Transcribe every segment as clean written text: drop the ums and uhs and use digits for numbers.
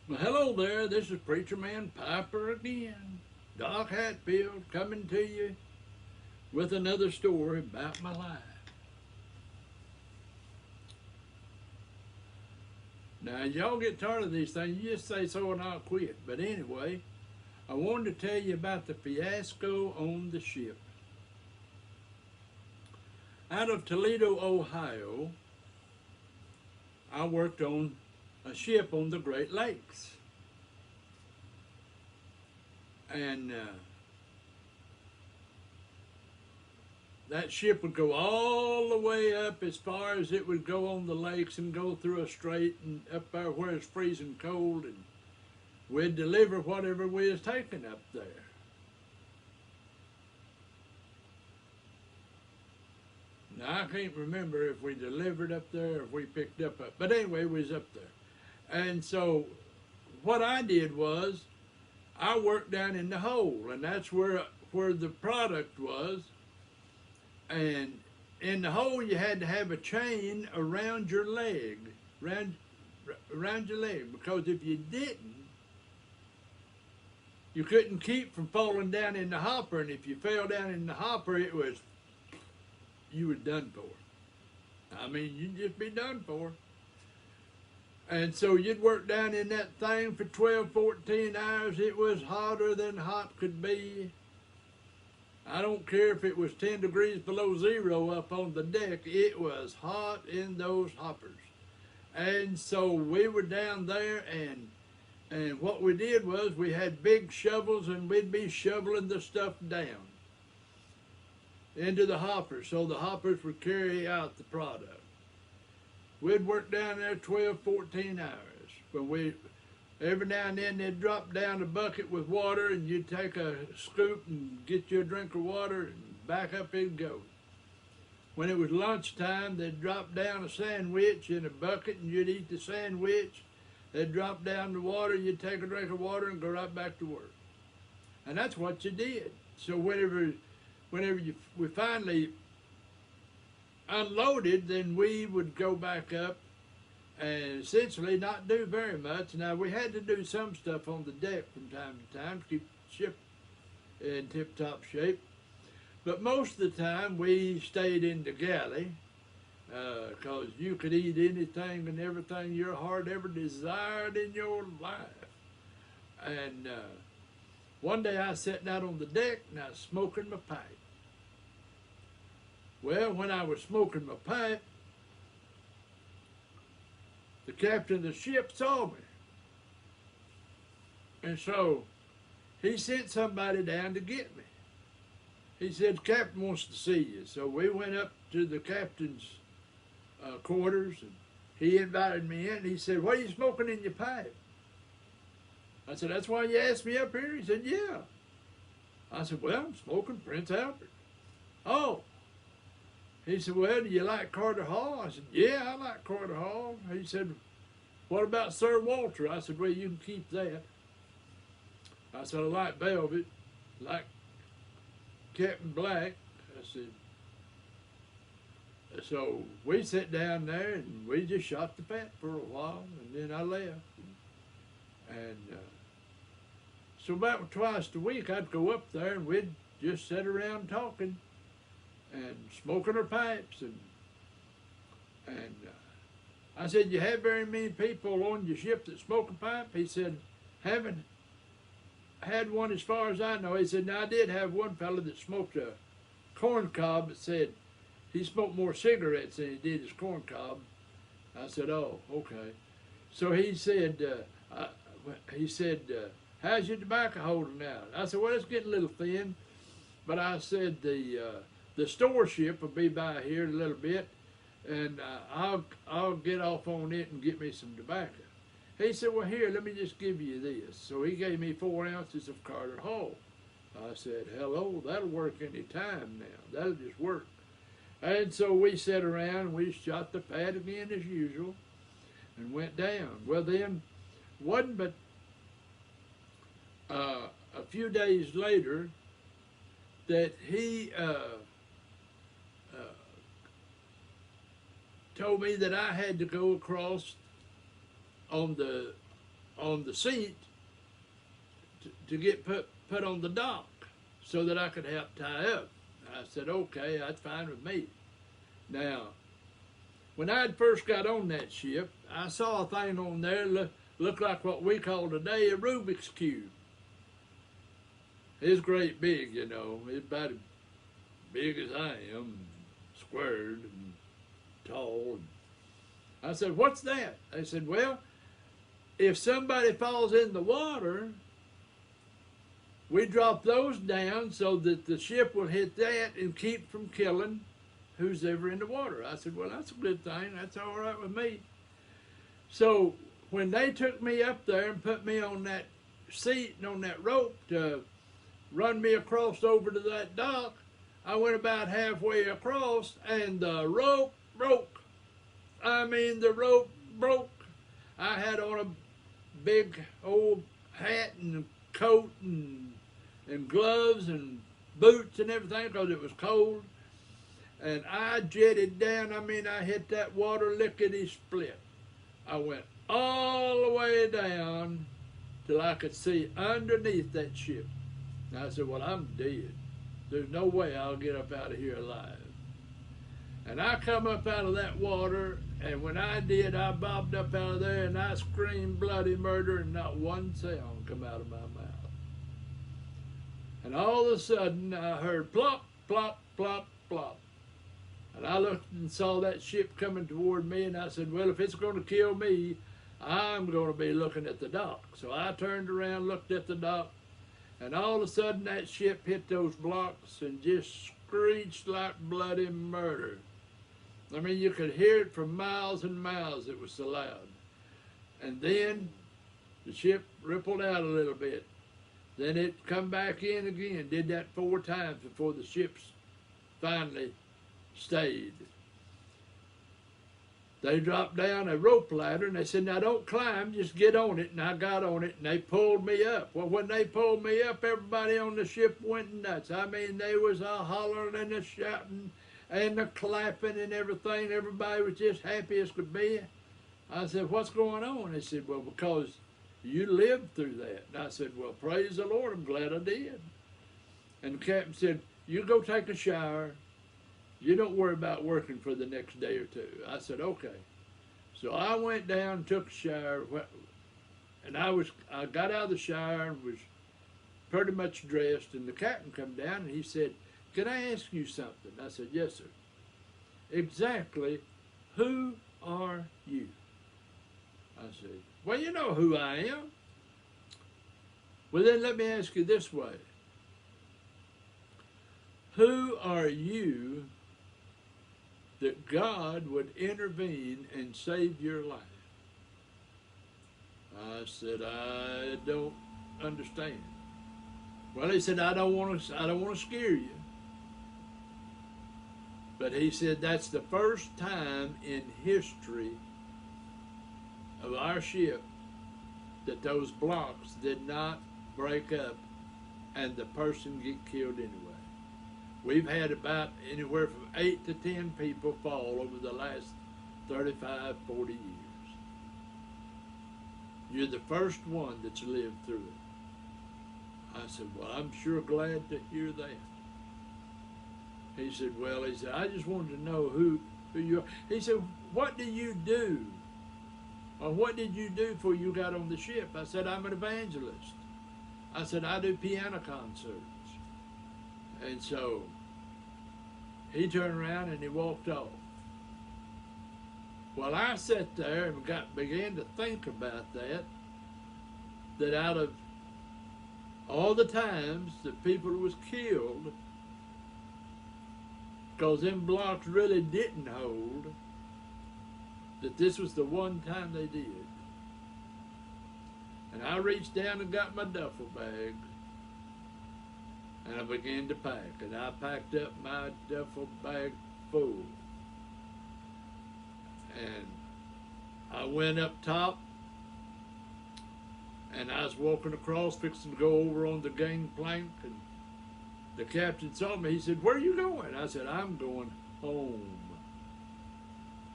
Well, hello there. This is Preacher Man Piper again. Doc Hatfield coming to you with another story about my life. Now, y'all get tired of these things, you just say so and I'll quit. But anyway, I wanted to tell you about the fiasco on the ship. Out of Toledo, Ohio, I worked on a ship on the Great Lakes. And that ship would go all the way up as far as it would go on the lakes and go through a strait and up there where it's freezing cold, and we'd deliver whatever we was taking up there. Now I can't remember if we delivered up there or if we picked up, but anyway, we was up there. And so what I did was I worked down in the hole, and that's where the product was. And in the hole, you had to have a chain around your leg, around your leg, because if you didn't, you couldn't keep from falling down in the hopper. And if you fell down in the hopper, you were done for. I mean, you'd just be done for. And so you'd work down in that thing for 12, 14 hours. It was hotter than hot could be. I don't care if it was 10 degrees below zero up on the deck, it was hot in those hoppers. And so we were down there, and what we did was we had big shovels, and we'd be shoveling the stuff down into the hoppers so the hoppers would carry out the product. We'd work down there 12, 14 hours. Every now and then they'd drop down a bucket with water, and you'd take a scoop and get you a drink of water, and back up it'd go. When it was lunchtime, they'd drop down a sandwich in a bucket, and you'd eat the sandwich. They'd drop down the water, you'd take a drink of water and go right back to work. And that's what you did. So we finally unloaded, then we would go back up and essentially not do very much. Now, we had to do some stuff on the deck from time to time to keep the ship in tip-top shape. But most of the time, we stayed in the galley because you could eat anything and everything your heart ever desired in your life. And one day I was sitting out on the deck and I was smoking my pipe. Well, when I was smoking my pipe, the captain of the ship saw me. And so he sent somebody down to get me. He said, the captain wants to see you. So we went up to the captain's quarters, and he invited me in. He said, what are you smoking in your pipe? I said, that's why you asked me up here? He said, yeah. I said, well, I'm smoking Prince Albert. Oh. He said, well, do you like Carter Hall? I said, yeah, I like Carter Hall. He said, what about Sir Walter? I said, well, you can keep that. I said, I like Velvet, like Captain Black. I said, so we sat down there and we just shot the fat for a while, and then I left. And so about twice a week I'd go up there and we'd just sit around talking and smoking our pipes. And I said, you have very many people on your ship that smoke a pipe? He said, haven't had one as far as I know. He said, now I did have one fellow that smoked a corn cob that said he smoked more cigarettes than he did his corn cob. I said, oh, okay. So he said, how's your tobacco holding out? I said, well, it's getting a little thin. But I said, the store ship will be by here in a little bit, and I'll get off on it and get me some tobacco. He said, well, here, let me just give you this. So he gave me 4 ounces of Carter Hall. I said, hello, that'll work any time now. That'll just work. And so we sat around, we shot the fat again as usual, and went down. Well, then, wasn't but a few days later that he told me that I had to go across on the on the seat to get put on the dock so that I could help tie up. I said, okay, that's fine with me. Now, when I first got on that ship, I saw a thing on there looked like what we call today a Rubik's Cube. It's great big, you know. It's about as big as I am, squared and tall. I said, what's that? They said, well, if somebody falls in the water, we drop those down so that the ship will hit that and keep from killing who's ever in the water. I said, well, that's a good thing. That's all right with me. So when they took me up there and put me on that seat and on that rope to run me across over to that dock, I went about halfway across and the rope broke. I mean, the rope broke. I had on a big old hat and coat and gloves and boots and everything because it was cold. And I jetted down. I mean, I hit that water lickety-split. I went all the way down till I could see underneath that ship. And I said, well, I'm dead. There's no way I'll get up out of here alive. And I come up out of that water, and when I did, I bobbed up out of there, and I screamed bloody murder, and not one sound come out of my mouth. And all of a sudden, I heard plop, plop, plop, plop. And I looked and saw that ship coming toward me, and I said, well, if it's going to kill me, I'm going to be looking at the dock. So I turned around, looked at the dock, and all of a sudden that ship hit those blocks and just screeched like bloody murder. I mean, you could hear it for miles and miles. It was so loud. And then the ship rippled out a little bit. Then it come back in again, did that 4 times before the ships finally stayed. They dropped down a rope ladder and they said, now don't climb, just get on it. And I got on it and they pulled me up. Well, when they pulled me up, everybody on the ship went nuts. I mean, there was a hollering and a shouting and a clapping and everything. Everybody was just happy as could be. I said, what's going on? They said, well, because you lived through that. And I said, well, praise the Lord, I'm glad I did. And the captain said, you go take a shower. You don't worry about working for the next day or two. I said, okay. So I went down and took a shower, and I got out of the shower and was pretty much dressed, and the captain come down and he said, can I ask you something? I said, yes, sir. Exactly who are you? I said, well, you know who I am. Well, then let me ask you this way. Who are you that God would intervene and save your life? I said, I don't understand. Well, he said, I don't want to scare you. But he said, that's the first time in history of our ship that those blocks did not break up and the person get killed anyway. We've had about anywhere from 8 to 10 people fall over the last 35, 40 years. You're the first one that's lived through it. I said, well, I'm sure glad to hear that. He said, well, he said, I just wanted to know who you are. He said, what do you do? Or what did you do before you got on the ship? I said, I'm an evangelist. I said, I do piano concerts. And so he turned around and he walked off. Well, I sat there and began to think about that out of all the times that people was killed, because them blocks really didn't hold, that this was the one time they did. And I reached down and got my duffel bag, and I began to pack, and I packed up my duffel bag full. And I went up top, and I was walking across, fixing to go over on the gangplank, and the captain saw me. He said, where are you going? I said, I'm going home.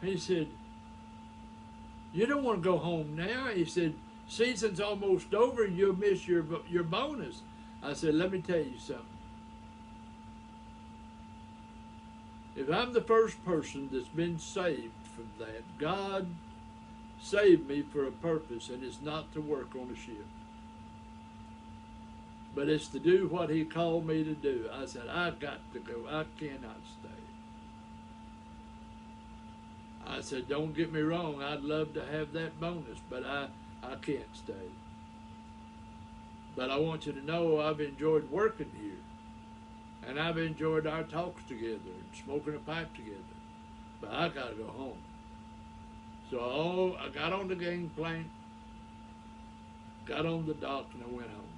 He said, you don't want to go home now? He said, season's almost over and you'll miss your bonus. I said, let me tell you something. If I'm the first person that's been saved from that, God saved me for a purpose, and it's not to work on a ship, but it's to do what he called me to do. I said, I've got to go. I cannot stay. I said, don't get me wrong, I'd love to have that bonus, but I can't stay. But I want you to know I've enjoyed working here. And I've enjoyed our talks together and smoking a pipe together. But I got to go home. So I got on the gangplank, got on the dock, and I went home.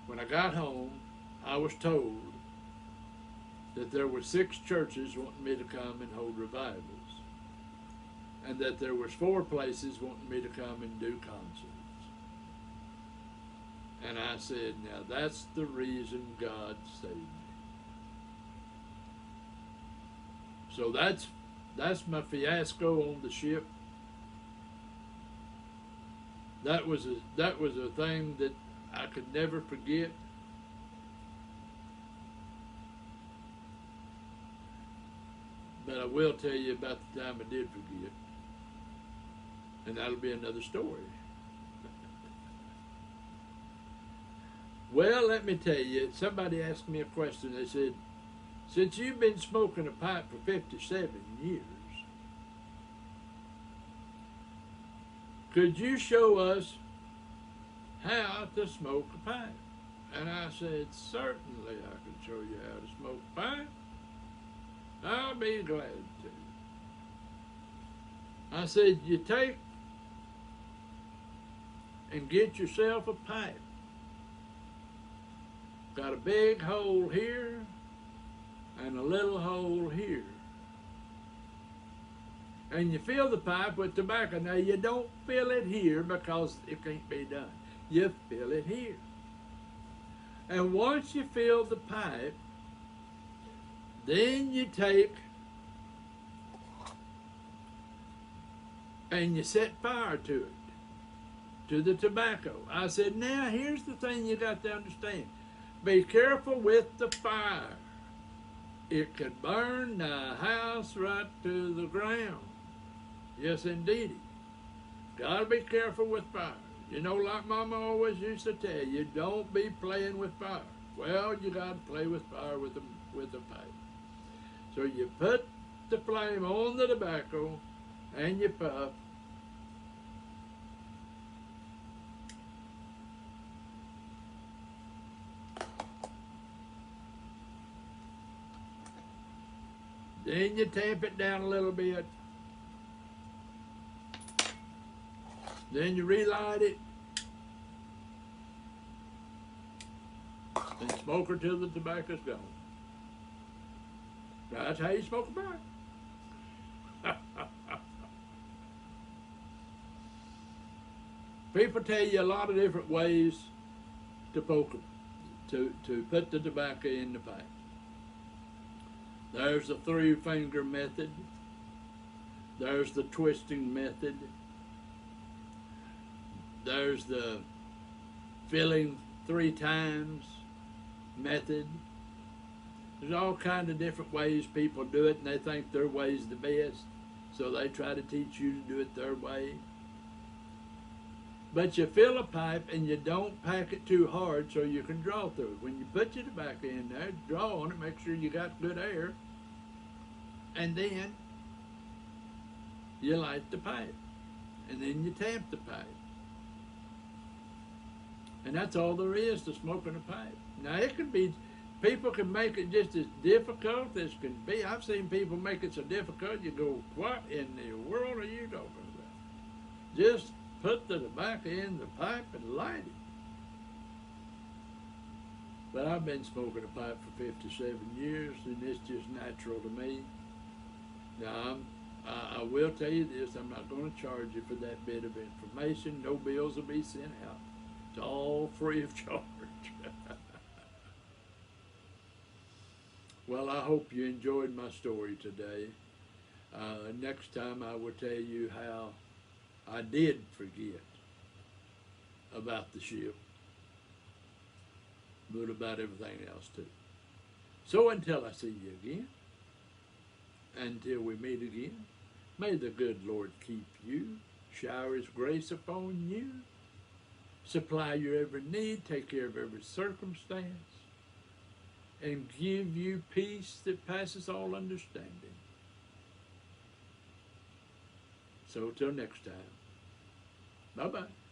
When I got home, I was told that there were 6 churches wanting me to come and hold revivals, and that there was 4 places wanting me to come and do concerts. And I said, now that's the reason God saved me. So that's my fiasco on the ship. That was a thing that I could never forget. But I will tell you about the time I did forget. And that'll be another story. Well, let me tell you, somebody asked me a question. They said, since you've been smoking a pipe for 57 years, could you show us how to smoke a pipe? And I said, certainly I can show you how to smoke a pipe. I'll be glad to. I said, you take and get yourself a pipe. Got a big hole here and a little hole here. And you fill the pipe with tobacco. Now you don't fill it here because it can't be done. You fill it here. And once you fill the pipe, then you take and you set fire to it, to the tobacco. I said, now here's the thing you got to understand. Be careful with the fire. It could burn the house right to the ground. Yes, indeedy. Gotta be careful with fire. You know, like Mama always used to tell you, don't be playing with fire. Well, you gotta play with fire with a pipe. So you put the flame on the tobacco and you puff. Then you tamp it down a little bit. Then you relight it. And smoke her till the tobacco's gone. That's how you smoke a pipe. People tell you a lot of different ways to poke them, to put the tobacco in the pipe. There's the 3-finger method. There's the twisting method. There's the filling 3 times method. There's all kinds of different ways people do it, and they think their way's the best, so they try to teach you to do it their way. But you fill a pipe and you don't pack it too hard so you can draw through it. When you put your tobacco in there, draw on it, make sure you got good air, and then you light the pipe, and then you tamp the pipe. And that's all there is to smoking a pipe. Now it could be, people can make it just as difficult as can be. I've seen people make it so difficult you go, what in the world are you talking about? Just put the tobacco in the pipe and light it. But I've been smoking a pipe for 57 years, and it's just natural to me. Now, I will tell you this, I'm not going to charge you for that bit of information. No bills will be sent out. It's all free of charge. Well, I hope you enjoyed my story today. Next time I will tell you how I did forget about the ship, but about everything else too. So until I see you again, until we meet again, may the good Lord keep you, shower His grace upon you, supply your every need, take care of every circumstance, and give you peace that passes all understanding. So till next time, bye-bye.